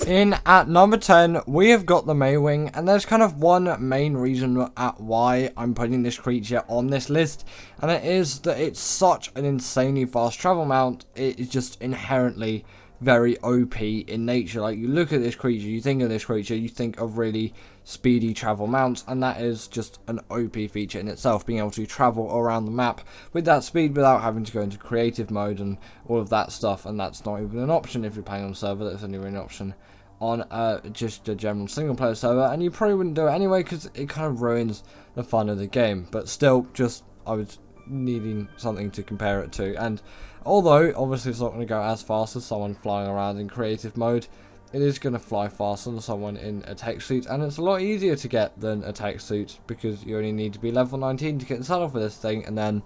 In at number 10, we have got the Mwing, and there's kind of one main reason at why I'm putting this creature on this list, and it is that it's such an insanely fast travel mount. It is just inherently very OP in nature. Like, you look at this creature, you think of this creature, you think of really speedy travel mounts, and that is just an OP feature in itself, being able to travel around the map with that speed without having to go into creative mode and all of that stuff. And that's not even an option if you're playing on a server. That's only really an option on just a general single player server, and you probably wouldn't do it anyway because it kind of ruins the fun of the game. But still, just I was needing something to compare it to, and although obviously it's not going to go as fast as someone flying around in creative mode, it is going to fly faster than someone in a tech suit, and it's a lot easier to get than a tech suit because you only need to be level 19 to get set off with this thing, and then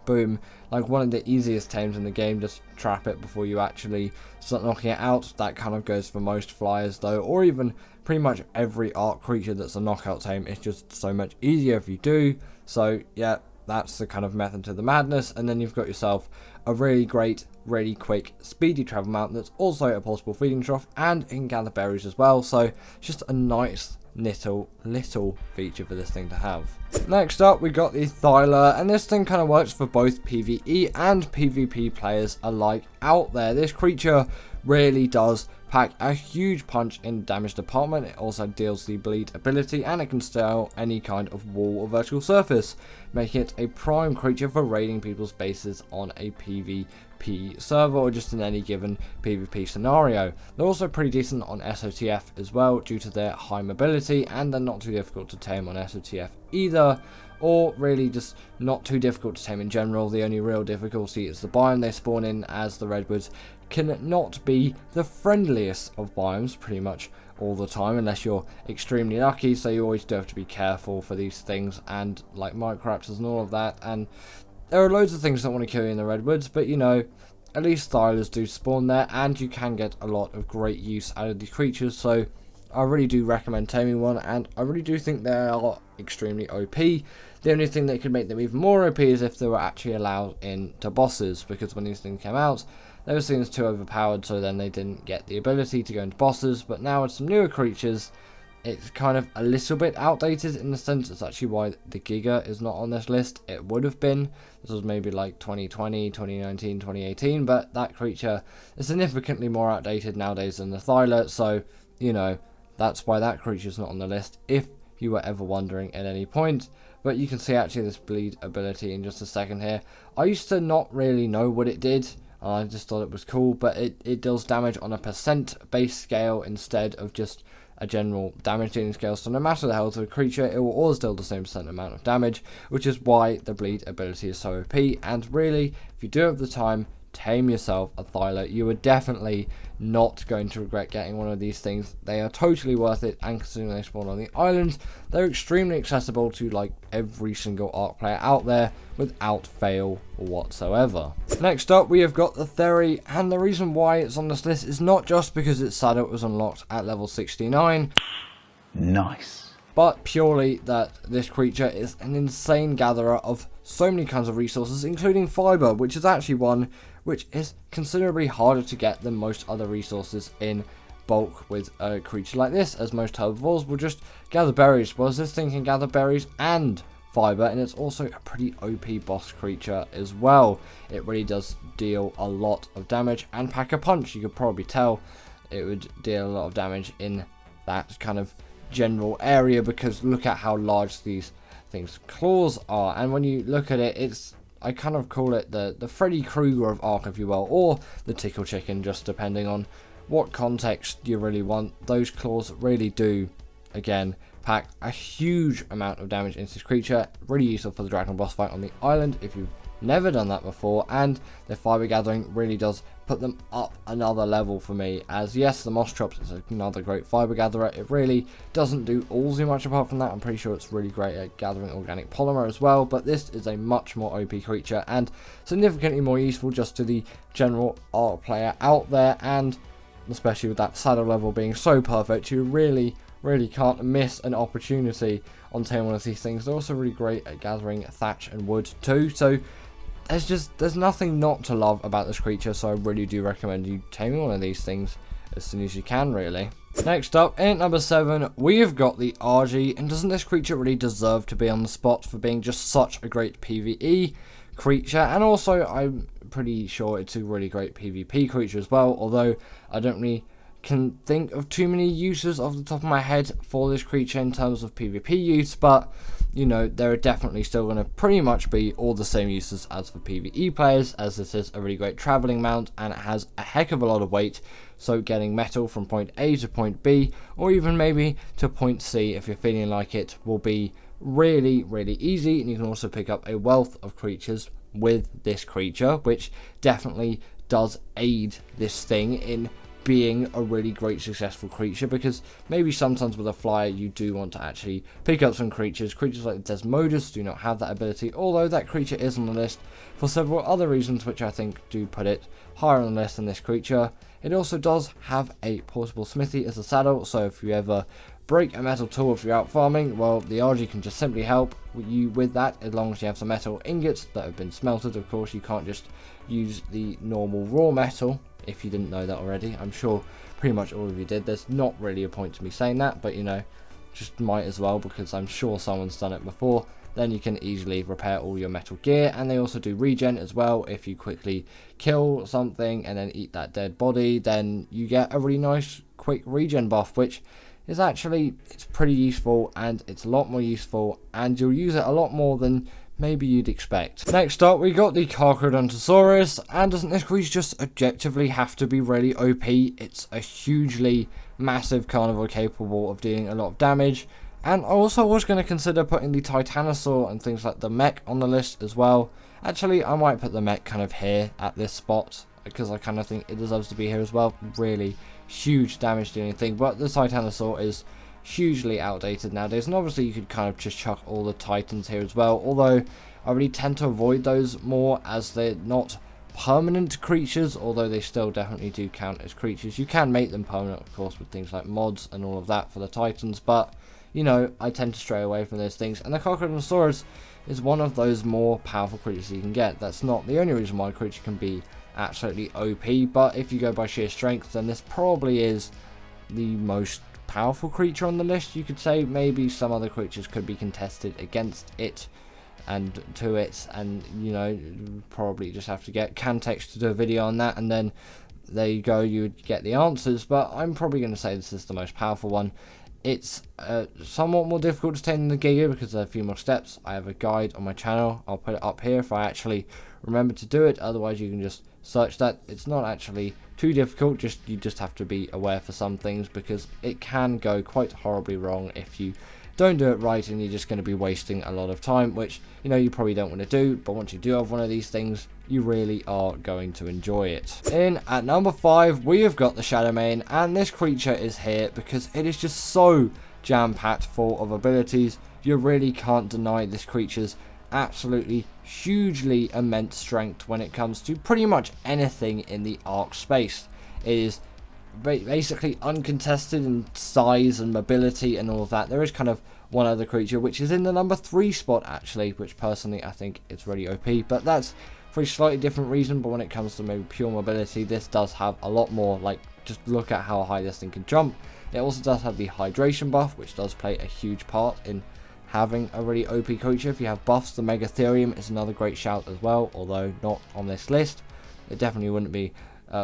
boom, like one of the easiest tames in the game. Just trap it before you actually start knocking it out. That kind of goes for most flyers though, or even pretty much every Ark creature that's a knockout tame. It's just so much easier if you do. So yeah, that's the kind of method to the madness. And then you've got yourself a really great, really quick, speedy travel mount that's also a portable feeding trough, and it can gather berries as well. So just a nice little feature for this thing to have. Next up, we got the Thyla, and this thing kind of works for both PvE and PvP players alike out there. This creature really does pack a huge punch in damage department. It also deals the bleed ability, and it can scale any kind of wall or vertical surface, making it a prime creature for raiding people's bases on a PvP server or just in any given PvP scenario. They're also pretty decent on SOTF as well due to their high mobility, and they're not too difficult to tame on SOTF either, or really just not too difficult to tame in general. The only real difficulty is the biome they spawn in, as the redwoods can not be the friendliest of biomes pretty much all the time unless you're extremely lucky, so you always do have to be careful for these things, and like microraptors and all of that. And there are loads of things that want to kill you in the redwoods, but you know, at least Thylas do spawn there, and you can get a lot of great use out of these creatures. So I really do recommend taming one, and I really do think they are extremely OP. The only thing that could make them even more OP is if they were actually allowed into bosses, because when these things came out, they were seen as too overpowered, so then they didn't get the ability to go into bosses. But now with some newer creatures, it's kind of a little bit outdated in the sense it's actually why the Giga is not on this list. It would have been. This was maybe like 2020, 2019, 2018, but that creature is significantly more outdated nowadays than the Thyla, so, you know, that's why that creature is not on the list, if you were ever wondering at any point. But you can see actually this bleed ability in just a second here. I used to not really know what it did. I just thought it was cool, but it deals damage on a percent base scale instead of just a general damage dealing scale. So no matter the health of a creature, it will always deal the same percent amount of damage, which is why the bleed ability is so OP. And really, if you do have the time, tame yourself a Thyla. You are definitely not going to regret getting one of these things. They are totally worth it, and considering they spawn on the island, they're extremely accessible to like every single Ark player out there without fail whatsoever. Next up, we have got the Theory, and the reason why it's on this list is not just because its saddle was unlocked at level 69. Nice. But purely that this creature is an insane gatherer of so many kinds of resources, including fiber, which is actually one which is considerably harder to get than most other resources in bulk with a creature like this, as most herbivores will just gather berries, whereas this thing can gather berries and fiber, and it's also a pretty OP boss creature as well. It really does deal a lot of damage and pack a punch. You could probably tell it would deal a lot of damage in that kind of general area, because look at how large these things' claws are. And when you look at it, I kind of call it the Freddy Krueger of Ark, if you will, or the Tickle Chicken, just depending on what context you really want. Those claws really do, again, pack a huge amount of damage into this creature. Really useful for the dragon boss fight on the island if you've never done that before, and the fiber gathering really does put them up another level for me, as yes, the moss chops is another great fiber gatherer. It really doesn't do all too much apart from that. I'm pretty sure it's really great at gathering organic polymer as well, but this is a much more OP creature and significantly more useful just to the general Ark player out there, and especially with that saddle level being so perfect, you really can't miss an opportunity on taming one of these things. They're also really great at gathering thatch and wood too, so there's nothing not to love about this creature. So I really do recommend you taming one of these things as soon as you can, really. Next up, in at number 7, we have got the RG, and doesn't this creature really deserve to be on the spot for being just such a great PvE creature? And also, I'm pretty sure it's a really great PvP creature as well, although I don't really can think of too many uses off the top of my head for this creature in terms of PvP use, but you know, there are definitely still going to pretty much be all the same uses as for PvE players, as this is a really great traveling mount and it has a heck of a lot of weight, so getting metal from point A to point B, or even maybe to point C if you're feeling like it, will be really easy. And you can also pick up a wealth of creatures with this creature, which definitely does aid this thing in being a really great successful creature, because maybe sometimes with a flyer you do want to actually pick up some creatures like Desz do not have that ability, although that creature is on the list for several other reasons which I think do put it higher on the list than this creature. It also does have a portable smithy as a saddle, so if you ever break a metal tool if you're out farming, well, the RG can just simply help you with that, as long as you have some metal ingots that have been smelted. Of course, you can't just use the normal raw metal, if you didn't know that already. I'm sure pretty much all of you did. There's not really a point to me saying that, but you know, just might as well, because I'm sure someone's done it before. Then you can easily repair all your metal gear, and they also do regen as well. If you quickly kill something and then eat that dead body, then you get a really nice quick regen buff, which is actually, it's pretty useful, and it's a lot more useful, and you'll use it a lot more than maybe you'd expect. Next up, we got the Kronosaurus, and doesn't this creature just objectively have to be really OP? It's a hugely massive carnivore capable of dealing a lot of damage, and I also was going to consider putting the Titanosaur and things like the mech on the list as well. Actually, I might put the mech kind of here at this spot, because I kind of think it deserves to be here as well. Really huge damage dealing thing, but the Titanosaur is hugely outdated nowadays, and obviously you could kind of just chuck all the Titans here as well, although I really tend to avoid those more as they're not permanent creatures, although they still definitely do count as creatures. You can make them permanent, of course, with things like mods and all of that for the Titans, but you know, I tend to stray away from those things, and the Kronosaurus is one of those more powerful creatures you can get. That's not the only reason why a creature can be absolutely OP, but if you go by sheer strength, then this probably is the most powerful creature on the list. You could say maybe some other creatures could be contested against it and to it, and you know, probably just have to get Cantex to do a video on that, and then there you go, you would get the answers. But I'm probably going to say this is the most powerful one. It's somewhat more difficult to tame than the Giga because there are a few more steps. I have a guide on my channel. I'll put it up here if I actually remember to do it. Otherwise, you can just search that. It's not actually too difficult. You just have to be aware for some things, because it can go quite horribly wrong if you don't do it right, and you're just going to be wasting a lot of time, which you know you probably don't want to do. But once you do have one of these things, you really are going to enjoy it. In at number 5, we have got the Shadowman, and this creature is here because it is just so jam-packed full of abilities. You really can't deny this creature's absolutely hugely immense strength when it comes to pretty much anything in the Ark space. It is basically uncontested in size and mobility and all of that. There is kind of one other creature which is in the number 3 spot actually, which personally I think is really OP, but that's for a slightly different reason. But when it comes to maybe pure mobility, this does have a lot more. Like, just look at how high this thing can jump. It also does have the hydration buff, which does play a huge part in having a really OP creature. If you have buffs, the Megatherium is another great shout as well, although not on this list. It definitely wouldn't be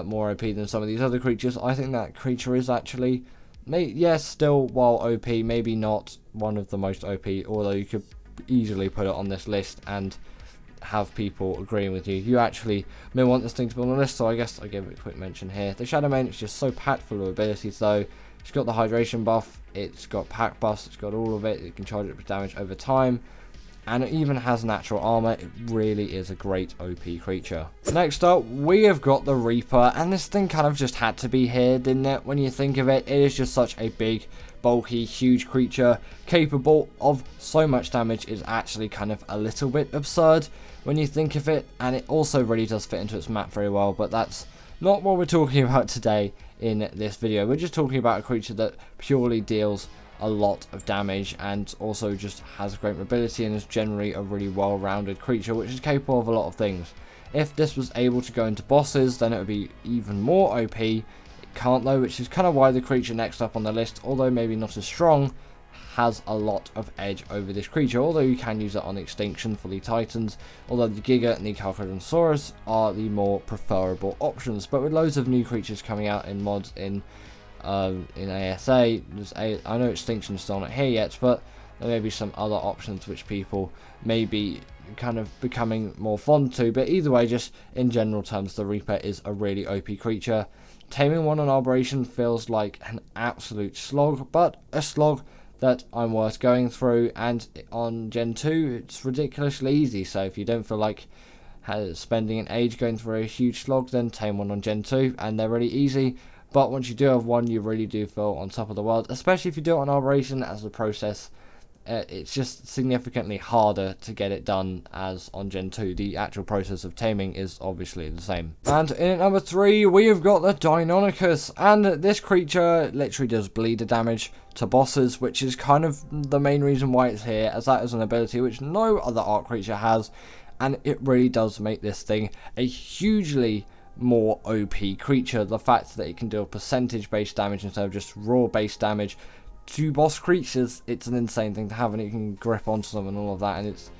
more OP than some of these other creatures. I think that creature is actually, yes, still while OP, maybe not one of the most OP, although you could easily put it on this list and have people agreeing with you. You actually may want this thing to be on the list, so I guess I gave it a quick mention here. The Shadowman is just so packed full of abilities though. It's got the hydration buff, it's got pack buffs, it's got all of it. It can charge up damage over time, and it even has natural armor. It really is a great OP creature. Next up, we have got the Reaper, and this thing kind of just had to be here, didn't it? When you think of it, it is just such a big, bulky, huge creature capable of so much damage. Is actually kind of a little bit absurd when you think of it, and it also really does fit into its map very well, but that's not what we're talking about today in this video. We're just talking about a creature that purely deals a lot of damage and also just has great mobility and is generally a really well-rounded creature which is capable of a lot of things. If this was able to go into bosses, then it would be even more OP. can't though, which is kind of why the creature next up on the list, although maybe not as strong, has a lot of edge over this creature, although you can use it on Extinction for the Titans, although the Giga and the Kronosaurus are the more preferable options. But with loads of new creatures coming out in mods in ASA, I know Extinction's still not here yet, but there may be some other options which people may be kind of becoming more fond to. But either way, just in general terms, the Reaper is a really OP creature. Taming one on Arboration feels like an absolute slog, but a slog that I'm worth going through, and on Gen 2 it's ridiculously easy. So if you don't feel like spending an age going through a huge slog, then tame one on Gen 2 and they're really easy. But once you do have one, you really do feel on top of the world, especially if you do it on Arboration as a process. It's just significantly harder to get it done as on Gen 2. The actual process of taming is obviously the same. And in at number 3, we have got the Deinonychus, and this creature literally does bleeder damage to bosses, which is kind of the main reason why it's here, as that is an ability which no other Ark creature has, and it really does make this thing a hugely more OP creature. The fact that it can deal percentage based damage instead of just raw based damage to boss creatures, it's an insane thing to have, and it can grip onto them and all of that, and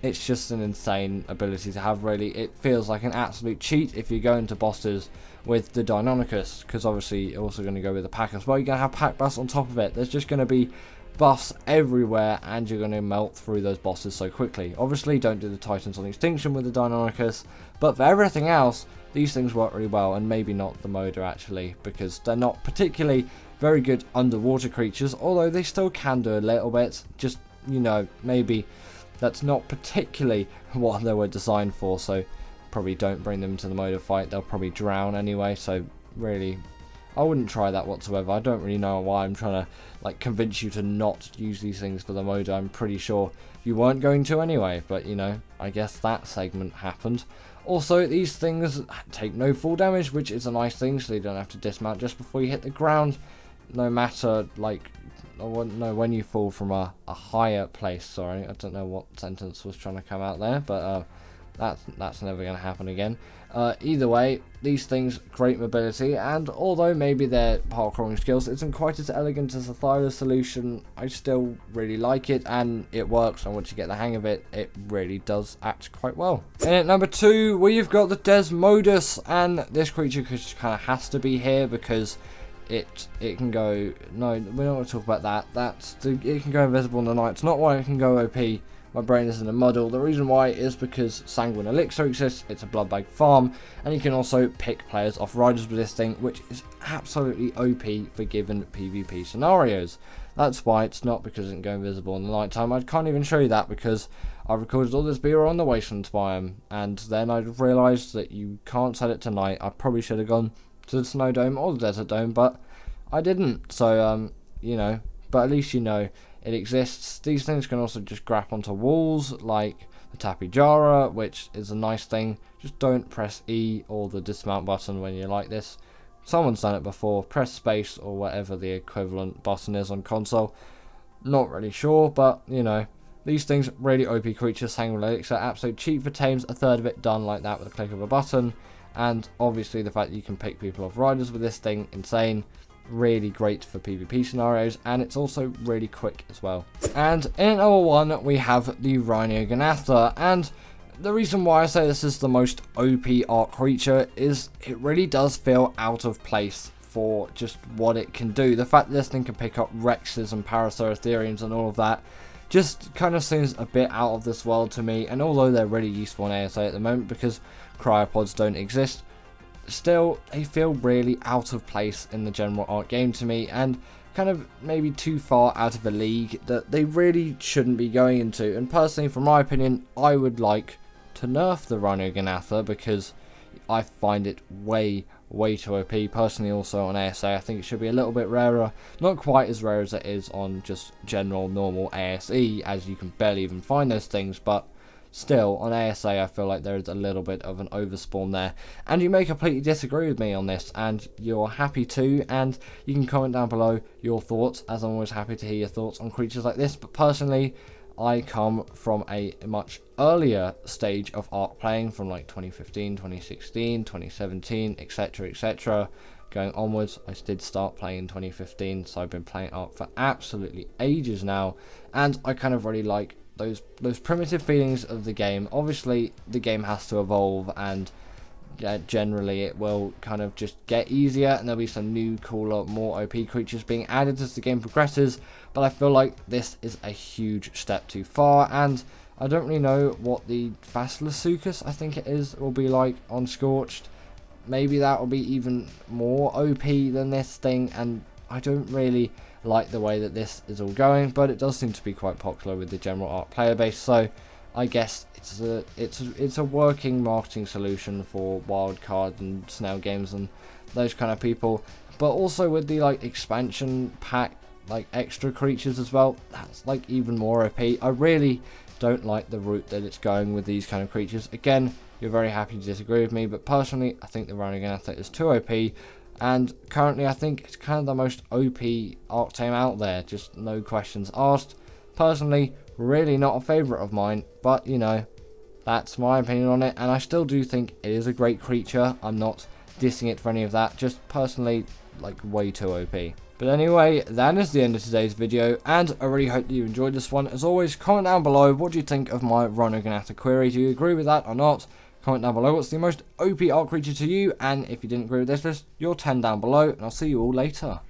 it's just an insane ability to have. Really, it feels like an absolute cheat if you go into bosses with the Deinonychus, because obviously you're also going to go with the pack as well. You're going to have pack buffs on top of it. There's just going to be buffs everywhere, and you're going to melt through those bosses so quickly. Obviously, don't do the Titans on Extinction with the Deinonychus, but for everything else, these things work really well, and maybe not the Moda actually, because they're not particularly very good underwater creatures, although they still can do a little bit. Just, you know, maybe that's not particularly what they were designed for, so probably don't bring them to the Moda fight. They'll probably drown anyway, so really, I wouldn't try that whatsoever. I don't really know why I'm trying to like convince you to not use these things for the Moda. I'm pretty sure you weren't going to anyway, but you know, I guess that segment happened. Also, these things take no full damage, which is a nice thing, so you don't have to dismount just before you hit the ground, no matter, like, no, when you fall from a higher place. Sorry, I don't know what sentence was trying to come out there, but that's never going to happen again. Either way, these things, great mobility, and although maybe their parkouring skills isn't quite as elegant as the Thyla solution, I still really like it, and it works, and once you get the hang of it, it really does act quite well. And at number 2, we've got the Desmodus, and this creature just kind of has to be here because it can go, no, we're not going to talk about that. It can go invisible in the night. It's not why it can go OP. My brain is in a muddle. The reason why is because Sanguine Elixir exists, it's a blood bag farm, and you can also pick players off riders with this thing, which is absolutely OP for given PvP scenarios. That's why it's not because it can go invisible in the night time. I can't even show you that because I recorded all this B-roll on the Wasteland biome, and then I realised that you can't set it to night. I probably should have gone to the Snow Dome or the Desert Dome, but I didn't. So, you know, but at least you know it exists. These things can also just grab onto walls, like the Tapijara, which is a nice thing. Just don't press E or the dismount button when you like this. Someone's done it before. Press space or whatever the equivalent button is on console. Not really sure, but, you know, these things, really OP creatures. Sanguine Elixir, absolute cheap for tames. A third of it done like that with a click of a button. And obviously the fact that you can pick people off riders with this thing, insane. Really great for PvP scenarios, and it's also really quick as well. And in at number 1, we have the Rino Gatha, and the reason why I say this is the most OP Ark creature is it really does feel out of place for just what it can do. The fact that this thing can pick up Rexes and Parasauritheriums and all of that just kind of seems a bit out of this world to me, and although they're really useful in ASA at the moment because cryopods don't exist, still they feel really out of place in the general Ark game to me, and kind of maybe too far out of a league that they really shouldn't be going into. And personally, from my opinion, I would like to nerf the Rino Gatha because I find it way too OP. Personally, also on ASA, I think it should be a little bit rarer. Not quite as rare as it is on just general normal ASE, as you can barely even find those things, but still, on ASA, I feel like there is a little bit of an overspawn there. And you may completely disagree with me on this, and you're happy to, and you can comment down below your thoughts, as I'm always happy to hear your thoughts on creatures like this. But personally, I come from a much earlier stage of Ark playing, from like 2015, 2016, 2017, etc, etc. going onwards. I did start playing in 2015, so I've been playing Ark for absolutely ages now, and I kind of really like those primitive feelings of the game. Obviously, the game has to evolve, and generally it will kind of just get easier, and there'll be some new, cooler, more OP creatures being added as the game progresses, but I feel like this is a huge step too far, and I don't really know what the Fasilasuchus, I think it is, will be like on Scorched. Maybe that will be even more OP than this thing, and I don't really like the way that this is all going, but it does seem to be quite popular with the general Ark player base, so I guess it's a working marketing solution for wildcards and snail games and those kind of people. But also with the like expansion pack, like extra creatures as well, that's like even more OP. I really don't like the route that it's going with these kind of creatures. Again, you're very happy to disagree with me, but personally I think the Rino Gatha is too OP, and currently I think it's kind of the most OP Ark Tame out there, just no questions asked. Personally, really not a favourite of mine, but you know, that's my opinion on it, and I still do think it is a great creature. I'm not dissing it for any of that, just personally like way too OP. But anyway, that is the end of today's video, and I really hope that you enjoyed this one. As always, comment down below what do you think of my Rino Gatha query. Do you agree with that or not? Comment down below what's the most OP Ark creature to you, and if you didn't agree with this list, your 10 down below, and I'll see you all later.